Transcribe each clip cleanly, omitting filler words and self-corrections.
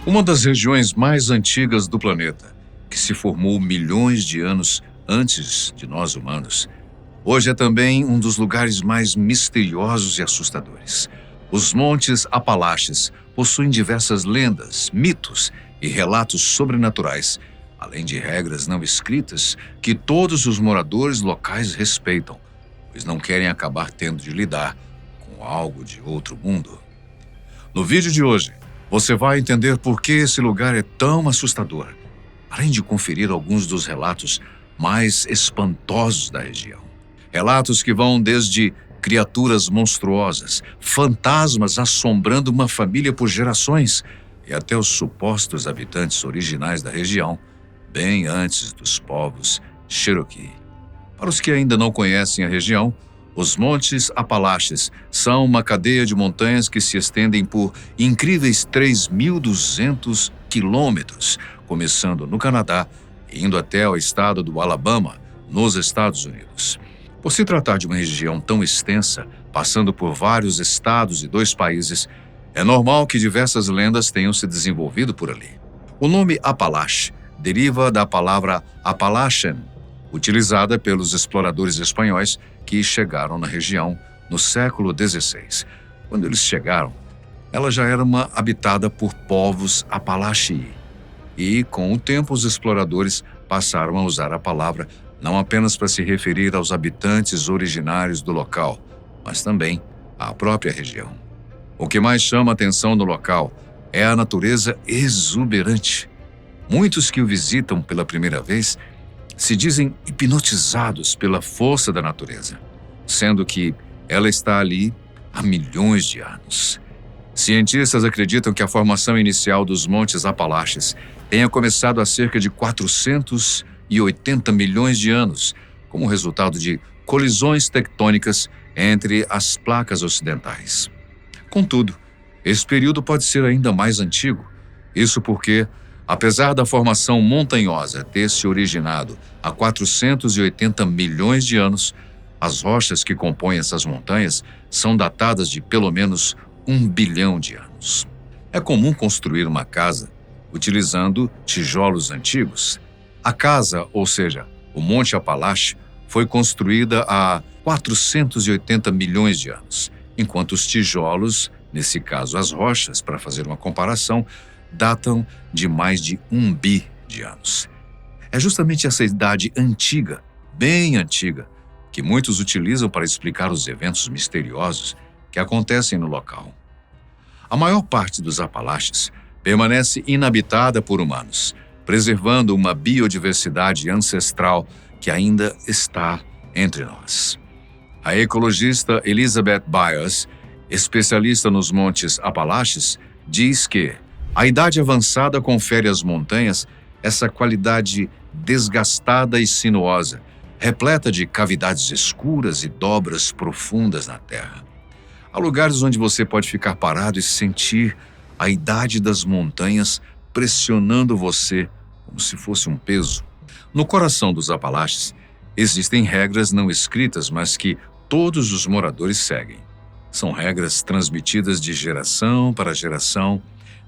Uma das regiões mais antigas do planeta, que se formou milhões de anos antes de nós humanos, hoje é também um dos lugares mais misteriosos e assustadores. Os Montes Apalaches possuem diversas lendas, mitos e relatos sobrenaturais, além de regras não escritas que todos os moradores locais respeitam, pois não querem acabar tendo de lidar com algo de outro mundo. No vídeo de hoje, você vai entender por que esse lugar é tão assustador, além de conferir alguns dos relatos mais espantosos da região. Relatos que vão desde criaturas monstruosas, fantasmas assombrando uma família por gerações e até os supostos habitantes originais da região, bem antes dos povos Cherokee. Para os que ainda não conhecem a região, os Montes Apalaches são uma cadeia de montanhas que se estendem por incríveis 3.200 quilômetros, começando no Canadá e indo até o estado do Alabama, nos Estados Unidos. Por se tratar de uma região tão extensa, passando por vários estados e 2 países, é normal que diversas lendas tenham se desenvolvido por ali. O nome Apalache deriva da palavra Appalachian, utilizada pelos exploradores espanhóis que chegaram na região no século XVI. Quando eles chegaram, ela já era habitada por povos Apalachee. E, com o tempo, os exploradores passaram a usar a palavra não apenas para se referir aos habitantes originários do local, mas também à própria região. O que mais chama a atenção no local é a natureza exuberante. Muitos que o visitam pela primeira vez se dizem hipnotizados pela força da natureza, sendo que ela está ali há milhões de anos. Cientistas acreditam que a formação inicial dos Montes Apalaches tenha começado há cerca de 480 milhões de anos, como resultado de colisões tectônicas entre as placas ocidentais. Contudo, esse período pode ser ainda mais antigo, isso porque, apesar da formação montanhosa ter se originado há 480 milhões de anos, as rochas que compõem essas montanhas são datadas de pelo menos 1 bilhão de anos. É comum construir uma casa utilizando tijolos antigos. A casa, ou seja, o Monte Apalache, foi construída há 480 milhões de anos, enquanto os tijolos, nesse caso as rochas, para fazer uma comparação, datam de mais de 1 bi de anos. É justamente essa idade antiga, bem antiga, que muitos utilizam para explicar os eventos misteriosos que acontecem no local. A maior parte dos Apalaches permanece inabitada por humanos, preservando uma biodiversidade ancestral que ainda está entre nós. A ecologista Elizabeth Byers, especialista nos Montes Apalaches, diz que a idade avançada confere às montanhas essa qualidade desgastada e sinuosa, repleta de cavidades escuras e dobras profundas na terra. Há lugares onde você pode ficar parado e sentir a idade das montanhas pressionando você como se fosse um peso. No coração dos Apalaches, existem regras não escritas, mas que todos os moradores seguem. São regras transmitidas de geração para geração,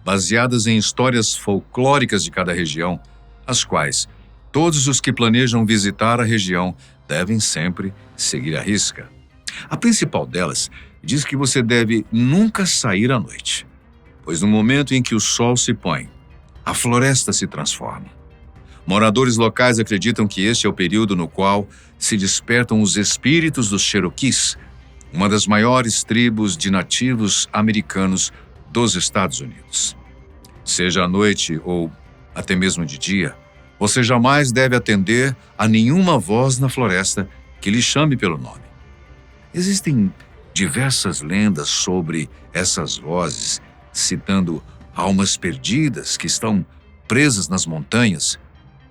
baseadas em histórias folclóricas de cada região, as quais todos os que planejam visitar a região devem sempre seguir à risca. A principal delas diz que você deve nunca sair à noite, pois no momento em que o sol se põe, a floresta se transforma. Moradores locais acreditam que este é o período no qual se despertam os espíritos dos Cherokees, uma das maiores tribos de nativos americanos dos Estados Unidos. Seja à noite ou até mesmo de dia, você jamais deve atender a nenhuma voz na floresta que lhe chame pelo nome. Existem diversas lendas sobre essas vozes, citando almas perdidas que estão presas nas montanhas,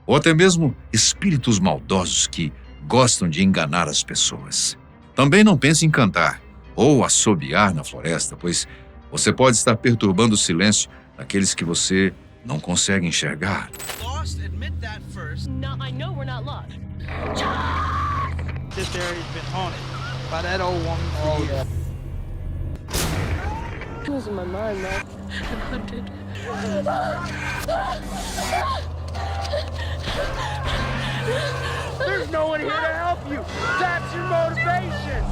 ou até mesmo espíritos maldosos que gostam de enganar as pessoas. Também não pense em cantar ou assobiar na floresta, pois você pode estar perturbando o silêncio daqueles que você não consegue enxergar. Lost, admit that first. No, I know we're not lost. This area's been haunted by that old woman for years. Losing my mind, man. I'm hunted. There's no one here to help you. That's your motivation.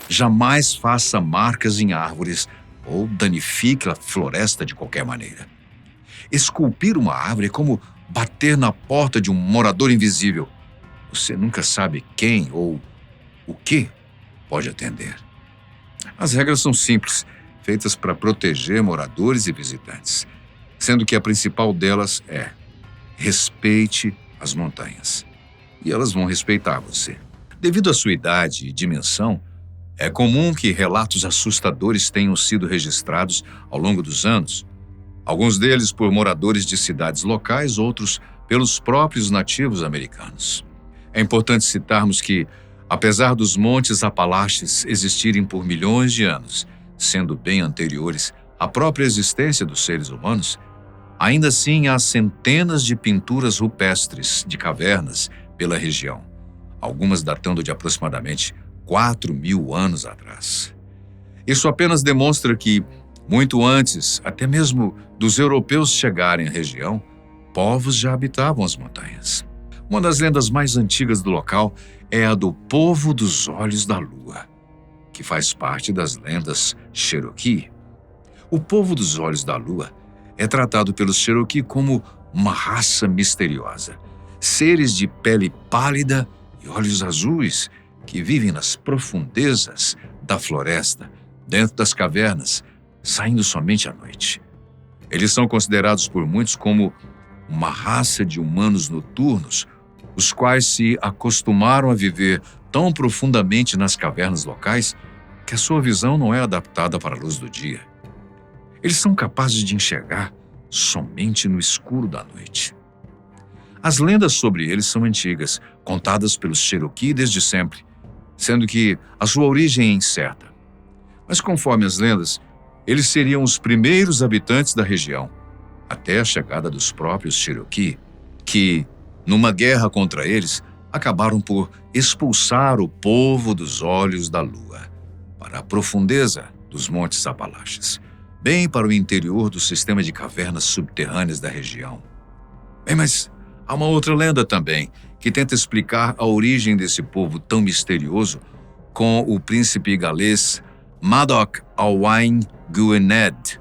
Jamais faça marcas em árvores ou danifique a floresta de qualquer maneira. Esculpir uma árvore é como bater na porta de um morador invisível. Você nunca sabe quem ou o que pode atender. As regras são simples, feitas para proteger moradores e visitantes, sendo que a principal delas é: respeite as montanhas. E elas vão respeitar você. Devido à sua idade e dimensão, é comum que relatos assustadores tenham sido registrados ao longo dos anos, alguns deles por moradores de cidades locais, outros pelos próprios nativos americanos. É importante citarmos que, apesar dos montes Apalaches existirem por milhões de anos, sendo bem anteriores à própria existência dos seres humanos, ainda assim há centenas de pinturas rupestres de cavernas pela região, algumas datando de aproximadamente 4.000 anos atrás. Isso apenas demonstra que, muito antes, até mesmo dos europeus chegarem à região, povos já habitavam as montanhas. Uma das lendas mais antigas do local é a do Povo dos Olhos da Lua, que faz parte das lendas Cherokee. O Povo dos Olhos da Lua é tratado pelos Cherokee como uma raça misteriosa, seres de pele pálida e olhos azuis que vivem nas profundezas da floresta, dentro das cavernas, saindo somente à noite. Eles são considerados por muitos como uma raça de humanos noturnos, os quais se acostumaram a viver tão profundamente nas cavernas locais que a sua visão não é adaptada para a luz do dia. Eles são capazes de enxergar somente no escuro da noite. As lendas sobre eles são antigas, contadas pelos Cherokee desde sempre, sendo que a sua origem é incerta. Mas conforme as lendas, eles seriam os primeiros habitantes da região, até a chegada dos próprios Cherokee, que, numa guerra contra eles, acabaram por expulsar o Povo dos Olhos da Lua para a profundeza dos Montes Apalaches, bem para o interior do sistema de cavernas subterrâneas da região. Bem, mas há uma outra lenda também, que tenta explicar a origem desse povo tão misterioso com o príncipe galês Madoc Alwyn Gwynedd,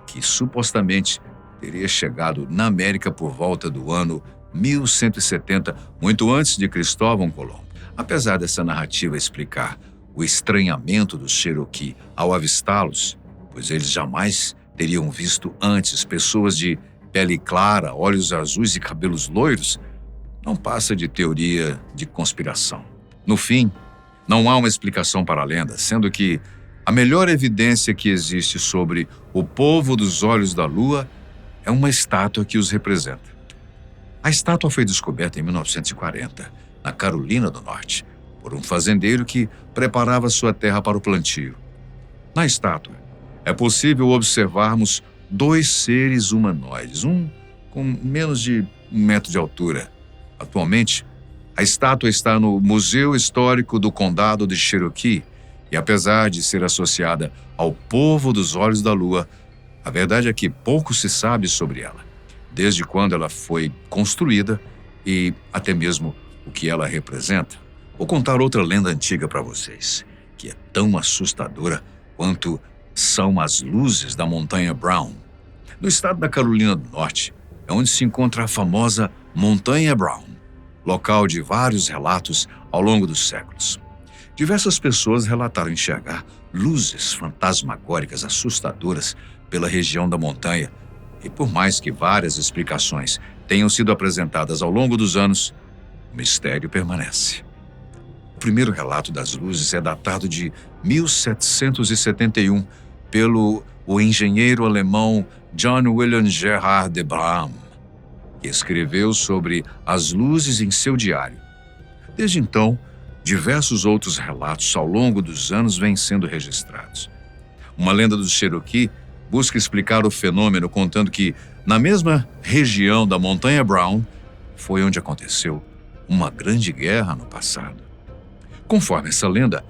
que supostamente teria chegado na América por volta do ano 1170, muito antes de Cristóvão Colombo. Apesar dessa narrativa explicar o estranhamento dos Cherokee ao avistá-los, pois eles jamais teriam visto antes pessoas de pele clara, olhos azuis e cabelos loiros, não passa de teoria de conspiração. No fim, não há uma explicação para a lenda, sendo que a melhor evidência que existe sobre o Povo dos Olhos da Lua é uma estátua que os representa. A estátua foi descoberta em 1940, na Carolina do Norte, por um fazendeiro que preparava sua terra para o plantio. Na estátua, é possível observarmos dois seres humanoides, um com menos de 1 metro de altura. Atualmente, a estátua está no Museu Histórico do Condado de Cherokee e, apesar de ser associada ao Povo dos Olhos da Lua, a verdade é que pouco se sabe sobre ela, desde quando ela foi construída e até mesmo o que ela representa. Vou contar outra lenda antiga para vocês, que é tão assustadora quanto são as luzes da Montanha Brown. No estado da Carolina do Norte, é onde se encontra a famosa Montanha Brown, local de vários relatos ao longo dos séculos. Diversas pessoas relataram enxergar luzes fantasmagóricas assustadoras pela região da montanha, e por mais que várias explicações tenham sido apresentadas ao longo dos anos, o mistério permanece. O primeiro relato das luzes é datado de 1771 pelo engenheiro alemão John William Gerard de Brahm, que escreveu sobre as luzes em seu diário. Desde então, diversos outros relatos ao longo dos anos vêm sendo registrados. Uma lenda dos Cherokee busca explicar o fenômeno contando que, na mesma região da Montanha Brown, foi onde aconteceu uma grande guerra no passado. Conforme essa lenda,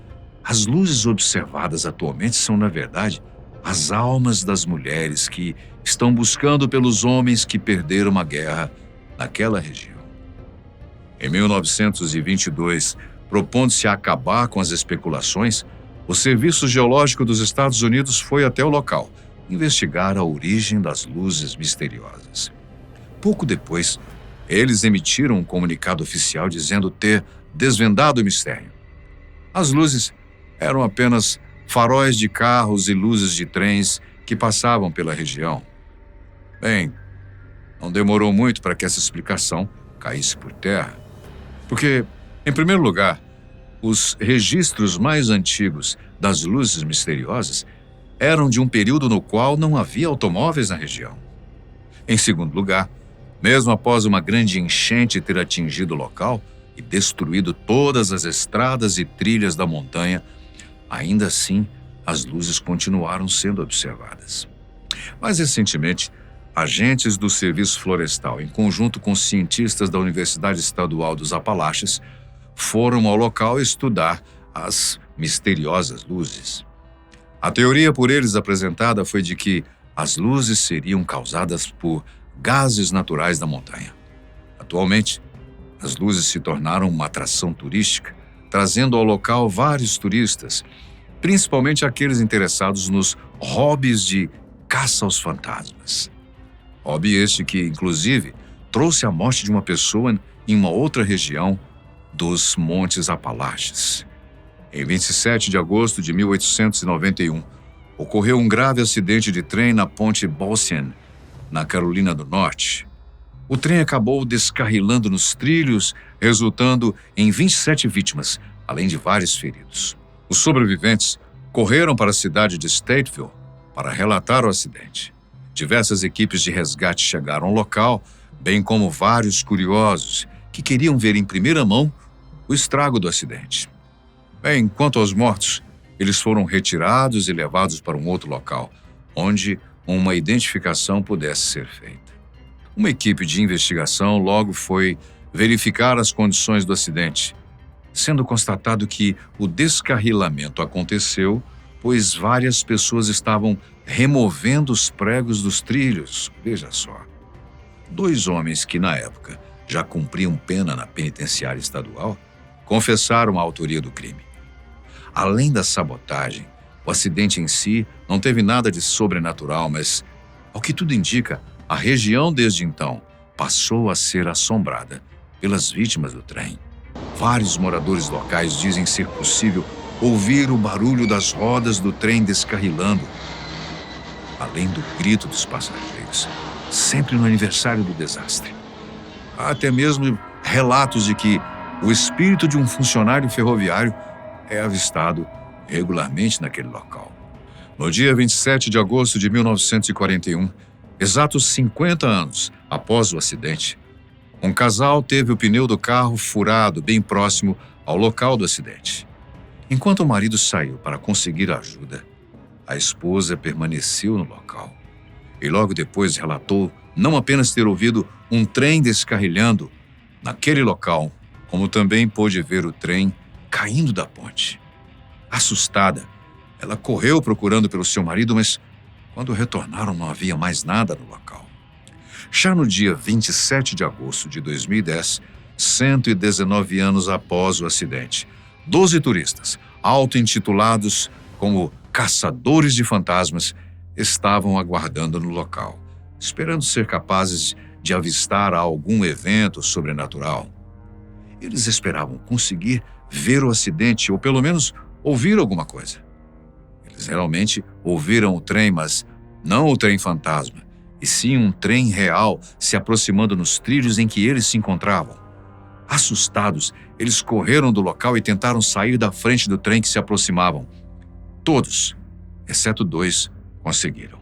as luzes observadas atualmente são, na verdade, as almas das mulheres que estão buscando pelos homens que perderam a guerra naquela região. Em 1922, propondo-se a acabar com as especulações, o Serviço Geológico dos Estados Unidos foi até o local investigar a origem das luzes misteriosas. Pouco depois, eles emitiram um comunicado oficial dizendo ter desvendado o mistério. As luzes eram apenas faróis de carros e luzes de trens que passavam pela região. Bem, não demorou muito para que essa explicação caísse por terra. Porque, em primeiro lugar, os registros mais antigos das luzes misteriosas eram de um período no qual não havia automóveis na região. Em segundo lugar, mesmo após uma grande enchente ter atingido o local e destruído todas as estradas e trilhas da montanha, ainda assim as luzes continuaram sendo observadas. Mais recentemente, agentes do Serviço Florestal, em conjunto com cientistas da Universidade Estadual dos Apalaches, foram ao local estudar as misteriosas luzes. A teoria por eles apresentada foi de que as luzes seriam causadas por gases naturais da montanha. Atualmente, as luzes se tornaram uma atração turística, trazendo ao local vários turistas, principalmente aqueles interessados nos hobbies de caça aos fantasmas. Hobby este que, inclusive, trouxe a morte de uma pessoa em uma outra região dos Montes Apalaches. Em 27 de agosto de 1891, ocorreu um grave acidente de trem na ponte Bossian, na Carolina do Norte. O trem acabou descarrilando nos trilhos, resultando em 27 vítimas, além de vários feridos. Os sobreviventes correram para a cidade de Stateville para relatar o acidente. Diversas equipes de resgate chegaram ao local, bem como vários curiosos que queriam ver em primeira mão o estrago do acidente. Bem, quanto aos mortos, eles foram retirados e levados para um outro local, onde uma identificação pudesse ser feita. Uma equipe de investigação logo foi verificar as condições do acidente, sendo constatado que o descarrilamento aconteceu pois várias pessoas estavam removendo os pregos dos trilhos. Veja só. 2 homens que, na época, já cumpriam pena na penitenciária estadual, confessaram a autoria do crime. Além da sabotagem, o acidente em si não teve nada de sobrenatural, mas, ao que tudo indica, a região desde então passou a ser assombrada pelas vítimas do trem. Vários moradores locais dizem ser possível ouvir o barulho das rodas do trem descarrilando, além do grito dos passageiros, sempre no aniversário do desastre. Há até mesmo relatos de que o espírito de um funcionário ferroviário é avistado regularmente naquele local. No dia 27 de agosto de 1941, exatos 50 anos após o acidente, um casal teve o pneu do carro furado bem próximo ao local do acidente. Enquanto o marido saiu para conseguir ajuda, a esposa permaneceu no local e logo depois relatou não apenas ter ouvido um trem descarrilhando naquele local, como também pôde ver o trem caindo da ponte. Assustada, ela correu procurando pelo seu marido, mas quando retornaram não havia mais nada no local. Já no dia 27 de agosto de 2010, 119 anos após o acidente, 12 turistas, auto-intitulados como caçadores de fantasmas, estavam aguardando no local, esperando ser capazes de avistar algum evento sobrenatural. Eles esperavam conseguir ver o acidente ou pelo menos ouvir alguma coisa. Eles realmente ouviram o trem, mas não o trem fantasma, e sim um trem real se aproximando nos trilhos em que eles se encontravam. Assustados, eles correram do local e tentaram sair da frente do trem que se aproximavam. Todos, exceto 2, conseguiram.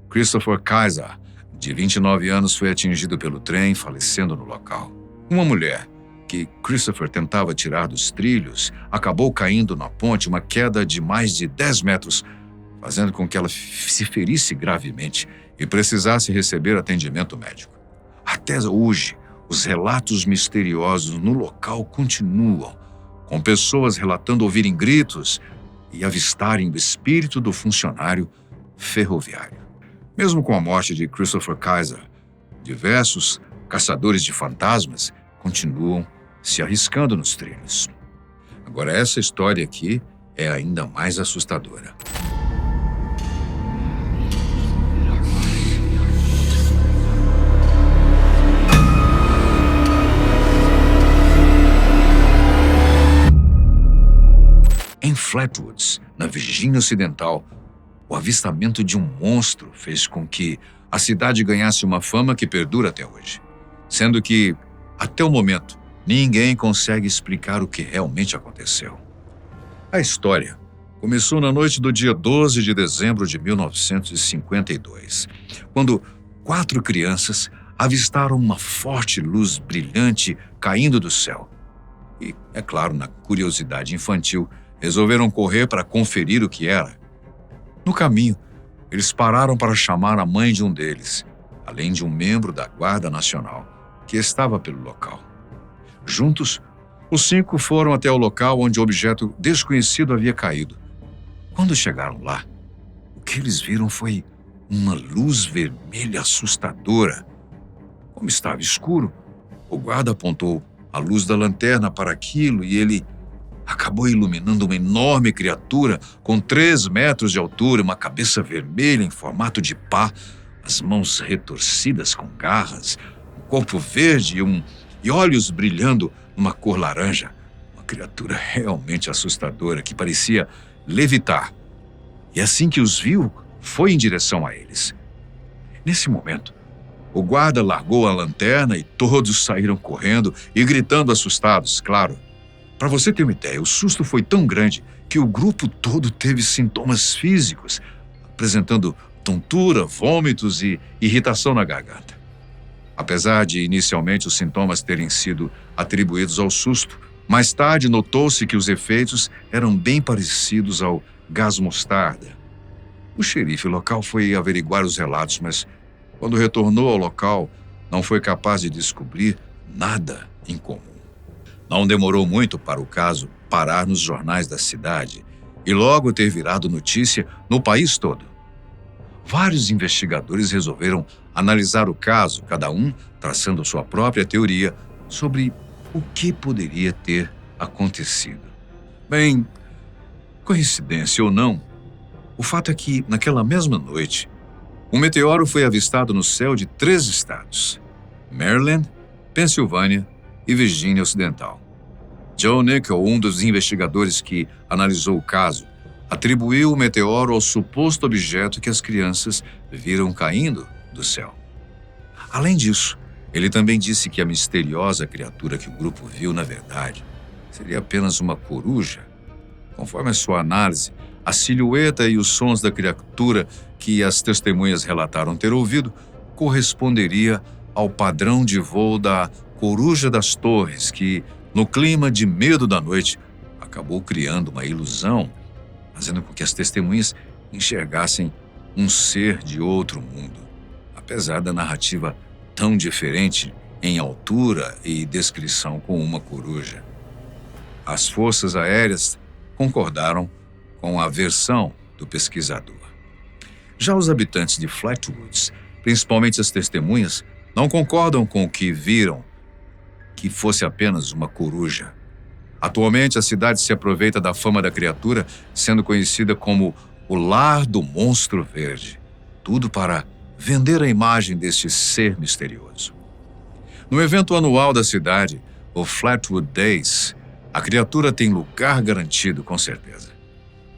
Christopher Kaiser, de 29 anos, foi atingido pelo trem, falecendo no local. Uma mulher, que Christopher tentava tirar dos trilhos, acabou caindo na ponte, uma queda de mais de 10 metros, fazendo com que ela se ferisse gravemente e precisasse receber atendimento médico. Até hoje, os relatos misteriosos no local continuam, com pessoas relatando ouvirem gritos e avistarem o espírito do funcionário ferroviário. Mesmo com a morte de Christopher Kaiser, diversos caçadores de fantasmas continuam se arriscando nos trilhos. Agora, essa história aqui é ainda mais assustadora. Em Flatwoods, na Virgínia Ocidental, o avistamento de um monstro fez com que a cidade ganhasse uma fama que perdura até hoje, sendo que, até o momento, ninguém consegue explicar o que realmente aconteceu. A história começou na noite do dia 12 de dezembro de 1952, quando 4 crianças avistaram uma forte luz brilhante caindo do céu. E, é claro, na curiosidade infantil, resolveram correr para conferir o que era. No caminho, eles pararam para chamar a mãe de um deles, além de um membro da Guarda Nacional, que estava pelo local. Juntos, os 5 foram até o local onde o objeto desconhecido havia caído. Quando chegaram lá, o que eles viram foi uma luz vermelha assustadora. Como estava escuro, o guarda apontou a luz da lanterna para aquilo e ele acabou iluminando uma enorme criatura com 3 metros de altura, uma cabeça vermelha em formato de pá, as mãos retorcidas com garras, um corpo verde e olhos brilhando numa cor laranja. Uma criatura realmente assustadora que parecia levitar. E assim que os viu, foi em direção a eles. Nesse momento, o guarda largou a lanterna e todos saíram correndo e gritando assustados, claro. Para você ter uma ideia, o susto foi tão grande que o grupo todo teve sintomas físicos, apresentando tontura, vômitos e irritação na garganta. Apesar de inicialmente os sintomas terem sido atribuídos ao susto, mais tarde notou-se que os efeitos eram bem parecidos ao gás mostarda. O xerife local foi averiguar os relatos, mas quando retornou ao local, não foi capaz de descobrir nada em comum. Não demorou muito para o caso parar nos jornais da cidade e logo ter virado notícia no país todo. Vários investigadores resolveram analisar o caso, cada um traçando sua própria teoria sobre o que poderia ter acontecido. Bem, coincidência ou não, o fato é que, naquela mesma noite, um meteoro foi avistado no céu de 3 estados: Maryland, Pensilvânia e Virgínia Ocidental. Joe Nickell, um dos investigadores que analisou o caso, atribuiu o meteoro ao suposto objeto que as crianças viram caindo do céu. Além disso, ele também disse que a misteriosa criatura que o grupo viu, na verdade, seria apenas uma coruja. Conforme a sua análise, a silhueta e os sons da criatura que as testemunhas relataram ter ouvido corresponderia ao padrão de voo da Coruja das Torres, que, no clima de medo da noite, acabou criando uma ilusão, fazendo com que as testemunhas enxergassem um ser de outro mundo, apesar da narrativa tão diferente em altura e descrição com uma coruja. As forças aéreas concordaram com a versão do pesquisador. Já os habitantes de Flatwoods, principalmente as testemunhas, não concordam com o que viram, que fosse apenas uma coruja. Atualmente, a cidade se aproveita da fama da criatura, sendo conhecida como o Lar do Monstro Verde. Tudo para vender a imagem deste ser misterioso. No evento anual da cidade, o Flatwood Days, a criatura tem lugar garantido, com certeza.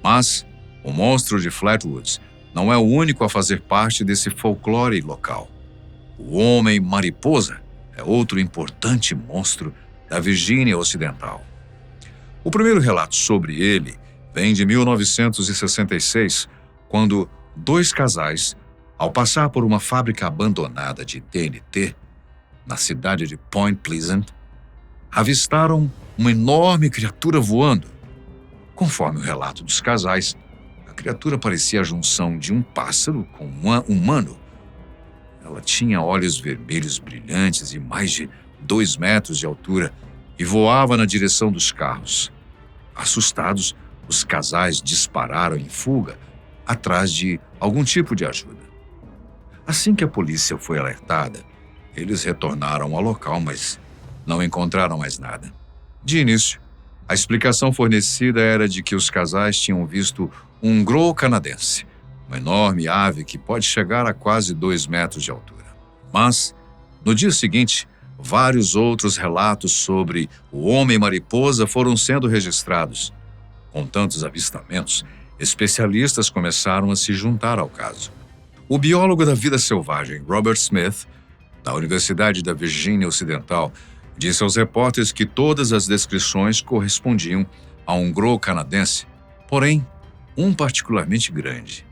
Mas o monstro de Flatwoods não é o único a fazer parte desse folclore local. O Homem-Mariposa é outro importante monstro da Virgínia Ocidental. O primeiro relato sobre ele vem de 1966, quando 2 casais, ao passar por uma fábrica abandonada de TNT, na cidade de Point Pleasant, avistaram uma enorme criatura voando. Conforme o relato dos casais, a criatura parecia a junção de um pássaro com um humano. Ela tinha olhos vermelhos brilhantes e mais de 2 metros de altura e voava na direção dos carros. Assustados, os casais dispararam em fuga atrás de algum tipo de ajuda. Assim que a polícia foi alertada, eles retornaram ao local, mas não encontraram mais nada. De início, a explicação fornecida era de que os casais tinham visto um grow canadense, uma enorme ave que pode chegar a quase 2 metros de altura. Mas, no dia seguinte, vários outros relatos sobre o homem-mariposa foram sendo registrados. Com tantos avistamentos, especialistas começaram a se juntar ao caso. O biólogo da vida selvagem, Robert Smith, da Universidade da Virgínia Ocidental, disse aos repórteres que todas as descrições correspondiam a um grow canadense, porém, um particularmente grande.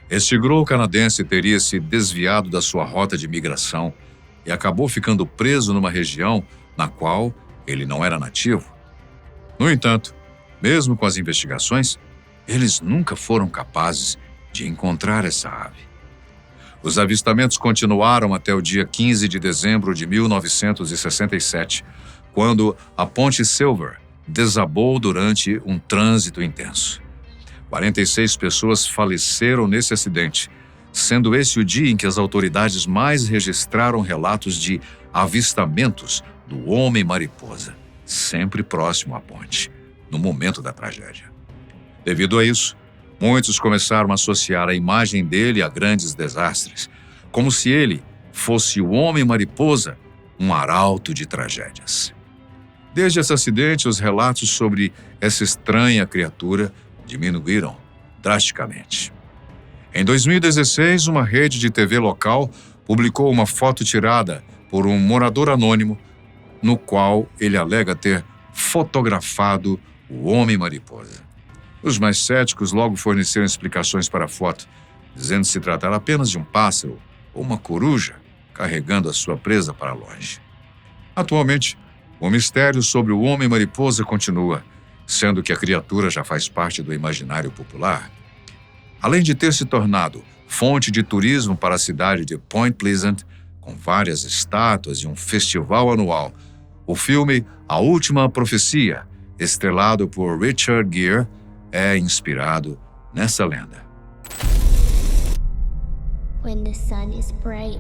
Este grow canadense teria se desviado da sua rota de migração e acabou ficando preso numa região na qual ele não era nativo. No entanto, mesmo com as investigações, eles nunca foram capazes de encontrar essa ave. Os avistamentos continuaram até o dia 15 de dezembro de 1967, quando a Ponte Silver desabou durante um trânsito intenso. 46 pessoas faleceram nesse acidente, sendo esse o dia em que as autoridades mais registraram relatos de avistamentos do homem-mariposa, sempre próximo à ponte, no momento da tragédia. Devido a isso, muitos começaram a associar a imagem dele a grandes desastres, como se ele fosse o homem-mariposa, um arauto de tragédias. Desde esse acidente, os relatos sobre essa estranha criatura diminuíram drasticamente. Em 2016, uma rede de TV local publicou uma foto tirada por um morador anônimo, no qual ele alega ter fotografado o homem-mariposa. Os mais céticos logo forneceram explicações para a foto, dizendo se tratar apenas de um pássaro ou uma coruja carregando a sua presa para longe. Atualmente, o mistério sobre o homem-mariposa continua, sendo que a criatura já faz parte do imaginário popular. Além de ter se tornado fonte de turismo para a cidade de Point Pleasant, com várias estátuas e um festival anual, o filme A Última Profecia, estrelado por Richard Gere, é inspirado nessa lenda. When the sun is bright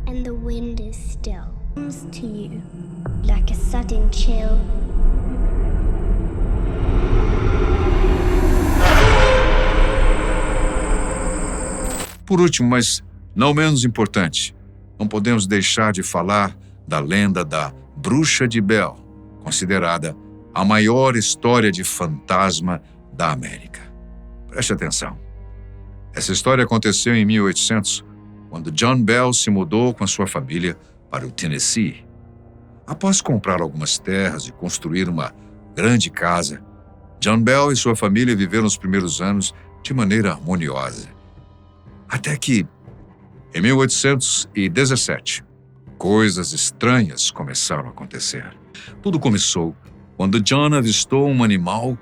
and the wind is still, comes to you like a sudden chill. Por último, mas não menos importante, não podemos deixar de falar da lenda da Bruxa de Bell, considerada a maior história de fantasma da América. Preste atenção. Essa história aconteceu em 1800, quando John Bell se mudou com a sua família para o Tennessee. Após comprar algumas terras e construir uma grande casa, John Bell e sua família viveram os primeiros anos de maneira harmoniosa. Até que, em 1817, coisas estranhas começaram a acontecer. Tudo começou quando John avistou um animal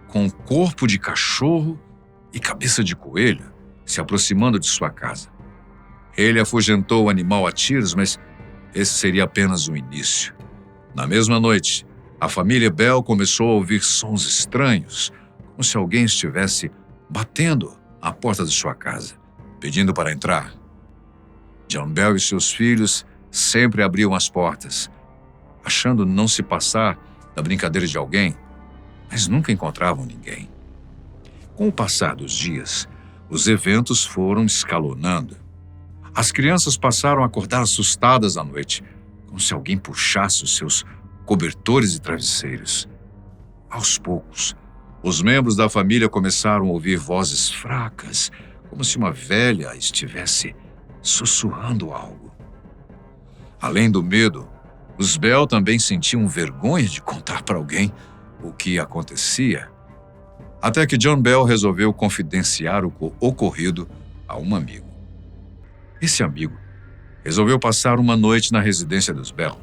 com corpo de cachorro e cabeça de coelho se aproximando de sua casa. Ele afugentou o animal a tiros, mas esse seria apenas o início. Na mesma noite, a família Bell começou a ouvir sons estranhos, como se alguém estivesse batendo à porta de sua casa, pedindo para entrar. John Bell e seus filhos sempre abriam as portas, achando não se passar da brincadeira de alguém, mas nunca encontravam ninguém. Com o passar dos dias, os eventos foram escalonando. As crianças passaram a acordar assustadas à noite, como se alguém puxasse os seus cobertores e travesseiros. Aos poucos, os membros da família começaram a ouvir vozes fracas, como se uma velha estivesse sussurrando algo. Além do medo, os Bell também sentiam vergonha de contar para alguém o que acontecia, até que John Bell resolveu confidenciar o ocorrido a um amigo. Esse amigo resolveu passar uma noite na residência dos Bell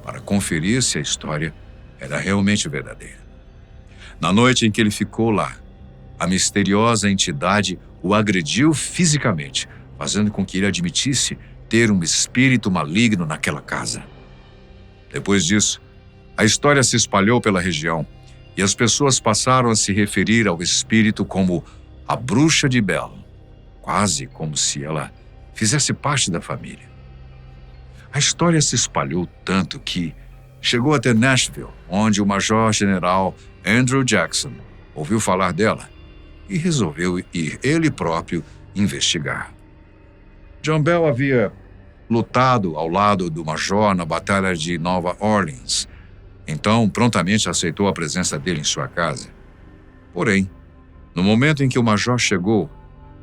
para conferir se a história era realmente verdadeira. Na noite em que ele ficou lá, a misteriosa entidade o agrediu fisicamente, fazendo com que ele admitisse ter um espírito maligno naquela casa. Depois disso, a história se espalhou pela região e as pessoas passaram a se referir ao espírito como a Bruxa de Bell, quase como se ela fizesse parte da família. A história se espalhou tanto que chegou até Nashville, onde o Major-General Andrew Jackson ouviu falar dela e resolveu ir ele próprio investigar. John Bell havia lutado ao lado do Major na Batalha de Nova Orleans, então prontamente aceitou a presença dele em sua casa. Porém, no momento em que o Major chegou,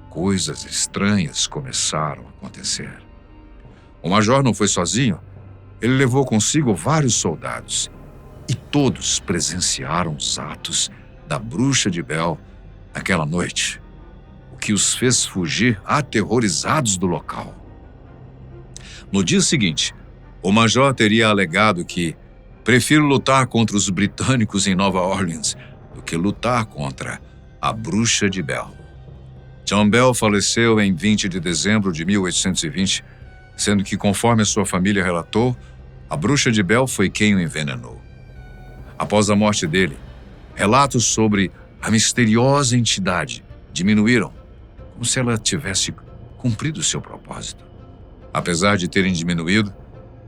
coisas estranhas começaram a acontecer. O Major não foi sozinho. Ele levou consigo vários soldados e todos presenciaram os atos da Bruxa de Bell naquela noite, o que os fez fugir aterrorizados do local. No dia seguinte, o Major teria alegado que prefiro lutar contra os britânicos em Nova Orleans do que lutar contra a Bruxa de Bell. John Bell faleceu em 20 de dezembro de 1820, sendo que, conforme a sua família relatou, a Bruxa de Bell foi quem o envenenou. Após a morte dele, relatos sobre a misteriosa entidade diminuíram, como se ela tivesse cumprido seu propósito. Apesar de terem diminuído,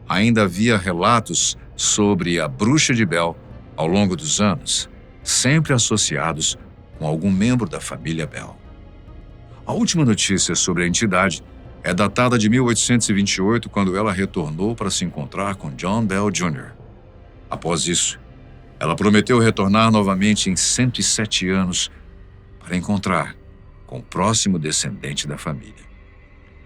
ainda havia relatos sobre a Bruxa de Bell ao longo dos anos, sempre associados com algum membro da família Bell. A última notícia sobre a entidade é datada de 1828, quando ela retornou para se encontrar com John Bell Jr. Após isso, ela prometeu retornar novamente em 107 anos para encontrar com o próximo descendente da família.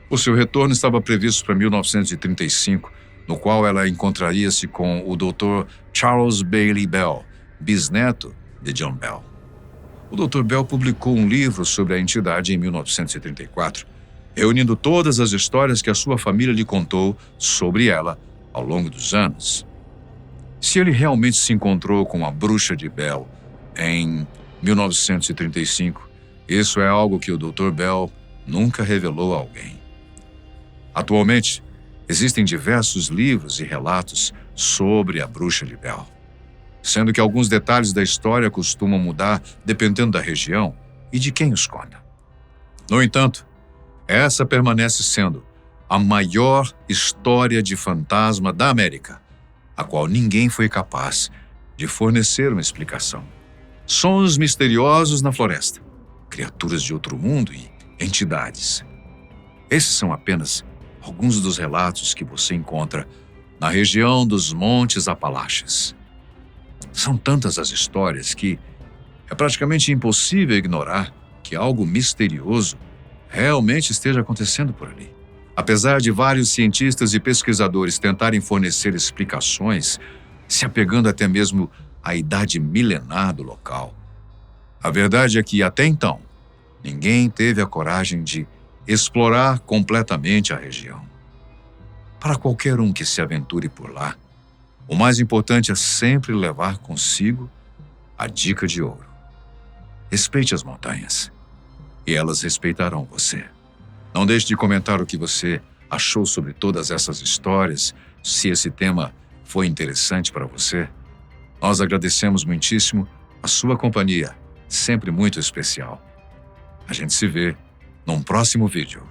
O seu retorno estava previsto para 1935, no qual ela encontraria-se com o Dr. Charles Bailey Bell, bisneto de John Bell. O Dr. Bell publicou um livro sobre a entidade em 1934, reunindo todas as histórias que a sua família lhe contou sobre ela ao longo dos anos. Se ele realmente se encontrou com a Bruxa de Bell em 1935, isso é algo que o Dr. Bell nunca revelou a alguém. Atualmente, existem diversos livros e relatos sobre a Bruxa de Bell, sendo que alguns detalhes da história costumam mudar dependendo da região e de quem os conta. No entanto, essa permanece sendo a maior história de fantasma da América, a qual ninguém foi capaz de fornecer uma explicação. Sons misteriosos na floresta, criaturas de outro mundo e entidades. Esses são apenas alguns dos relatos que você encontra na região dos Montes Apalaches. São tantas as histórias que é praticamente impossível ignorar que algo misterioso realmente esteja acontecendo por ali. Apesar de vários cientistas e pesquisadores tentarem fornecer explicações, se apegando até mesmo à idade milenar do local, a verdade é que, até então, ninguém teve a coragem de explorar completamente a região. Para qualquer um que se aventure por lá, o mais importante é sempre levar consigo a dica de ouro. Respeite as montanhas, e elas respeitarão você. Não deixe de comentar o que você achou sobre todas essas histórias, se esse tema foi interessante para você. Nós agradecemos muitíssimo a sua companhia, sempre muito especial. A gente se vê num próximo vídeo.